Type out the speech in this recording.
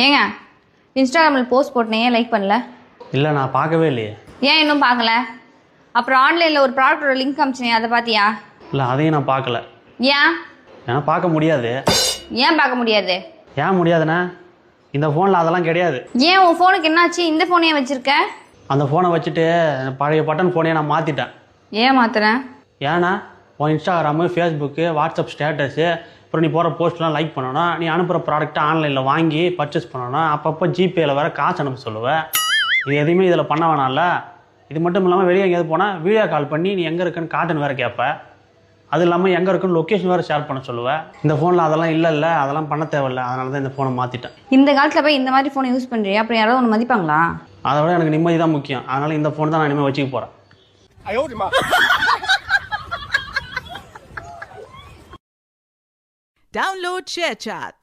ஏங்க இன்ஸ்டாகிராமில் போஸ்ட் போட்டேன், ஏன் லைக் பண்ணல? இல்லை நான் பார்க்கவே இல்லையே. ஏன் இன்னும் பார்க்கல? அப்புறம் ஆன்லைனில் ஒரு ப்ராடக்டோட லிங்க் அமிச்சினே, அதை பார்த்தியா? இல்லை அதையும் நான் பார்க்கல. ஏன்? ஏன்னா பார்க்க முடியாது. ஏன் பார்க்க முடியாது? ஏன் முடியாதுண்ணா? இந்த ஃபோனில் அதெல்லாம் கிடையாது. ஏன் உன் ஃபோனுக்கு என்னாச்சு? இந்த ஃபோனையே வச்சுருக்க? அந்த ஃபோனை வச்சுட்டு பழைய பட்டன் ஃபோனையே நான் மாற்றிட்டேன். ஏன் மாத்துறேன்? ஏன்னா உன் இன்ஸ்டாகிராமு, ஃபேஸ்புக்கு, வாட்ஸ்அப் ஸ்டேட்டஸு, அப்புறம் நீ போகிற போஸ்ட்லாம் லைக் பண்ணணும், நீ அனுப்புகிற ப்ராடக்ட்டை ஆன்லைனில் வாங்கி பர்ச்சேஸ் பண்ணணும், அப்பப்போ ஜிபேயில் வேறு காசு அனுப்ப சொல்லுவேன். இது எதுவுமே இதில் பண்ண வேணாம்ல. இது மட்டும் இல்லாமல் வெளியே எங்கேயாவது போனால் வீடியோ கால் பண்ணி நீ எங்கே இருக்குன்னு காட்டுன்னு வேறு கேட்பேன். அது இல்லாமல் எங்கே இருக்குன்னு லொக்கேஷன் வேறு ஷேர் பண்ண சொல்லுவேன். இந்த ஃபோனில் அதெல்லாம் இல்லை, அதெல்லாம் பண்ண தேவையில்லை. அதனால தான் இந்த ஃபோனை மாற்றிட்டேன். இந்த காலத்தில் போய் இந்த மாதிரி ஃபோனை யூஸ் பண்ணுறியா? அப்புறம் யாராவது ஒன்று மதிப்பாங்களா? அதை விட எனக்கு நிம்மதி தான் முக்கியம். அதனால் இந்த ஃபோன் தான் நான் இனிமேல் வச்சுக்க போகிறேன். Download ShareChat.